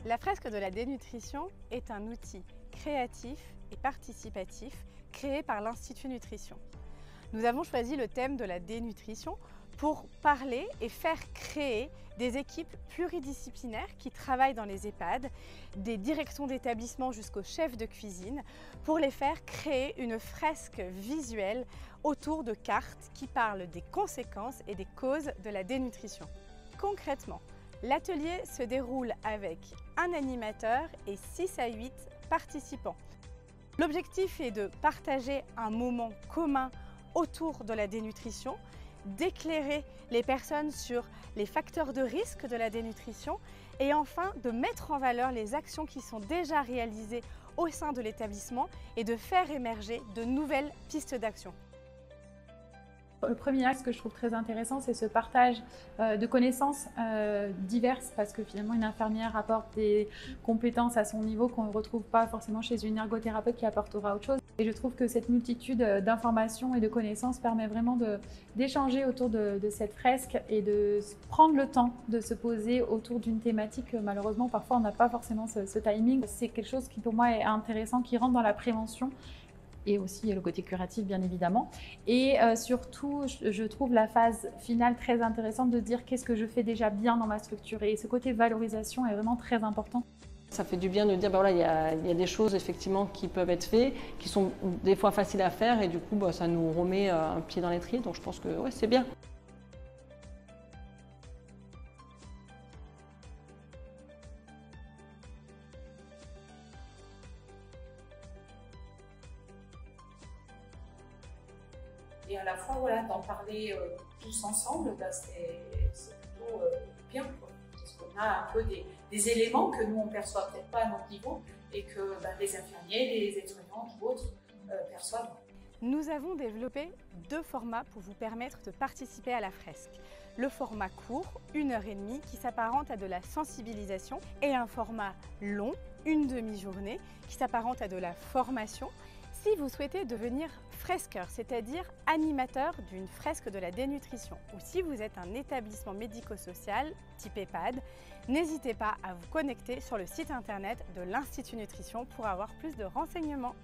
La fresque de la dénutrition est un outil créatif et participatif créé par l'Institut Nutrition. Nous avons choisi le thème de la dénutrition pour parler et faire créer des équipes pluridisciplinaires qui travaillent dans les EHPAD, des directions d'établissement jusqu'aux chefs de cuisine, pour les faire créer une fresque visuelle autour de cartes qui parlent des conséquences et des causes de la dénutrition. Concrètement, l'atelier se déroule avec un animateur et 6 à 8 participants. L'objectif est de partager un moment commun autour de la dénutrition, d'éclairer les personnes sur les facteurs de risque de la dénutrition et enfin de mettre en valeur les actions qui sont déjà réalisées au sein de l'établissement et de faire émerger de nouvelles pistes d'action. Le premier axe que je trouve très intéressant, c'est ce partage de connaissances diverses, parce que finalement une infirmière apporte des compétences à son niveau qu'on ne retrouve pas forcément chez une ergothérapeute qui apportera autre chose. Et je trouve que cette multitude d'informations et de connaissances permet vraiment d'échanger autour de cette fresque et de prendre le temps de se poser autour d'une thématique que malheureusement parfois on n'a pas forcément ce timing. C'est quelque chose qui pour moi est intéressant, qui rentre dans la prévention, et aussi le côté curatif bien évidemment. Et surtout, je trouve la phase finale très intéressante de dire qu'est-ce que je fais déjà bien dans ma structure. Et ce côté valorisation est vraiment très important. Ça fait du bien de dire, voilà, il y a des choses effectivement qui peuvent être faites, qui sont des fois faciles à faire et du coup ça nous remet un pied dans l'étrier. Donc je pense que ouais, c'est bien. Et à la fois, voilà, d'en parler tous ensemble, c'est plutôt bien, quoi. Parce qu'on a un peu des éléments que nous, on ne perçoit peut-être pas à notre niveau et que les infirmiers, les aides-soignantes ou autres perçoivent. Nous avons développé 2 formats pour vous permettre de participer à la fresque. Le format court, 1h30, qui s'apparente à de la sensibilisation, et un format long, une demi-journée, qui s'apparente à de la formation. Si vous souhaitez devenir fresqueur, c'est-à-dire animateur d'une fresque de la dénutrition, ou si vous êtes un établissement médico-social type EHPAD, n'hésitez pas à vous connecter sur le site internet de l'Institut Nutrition pour avoir plus de renseignements.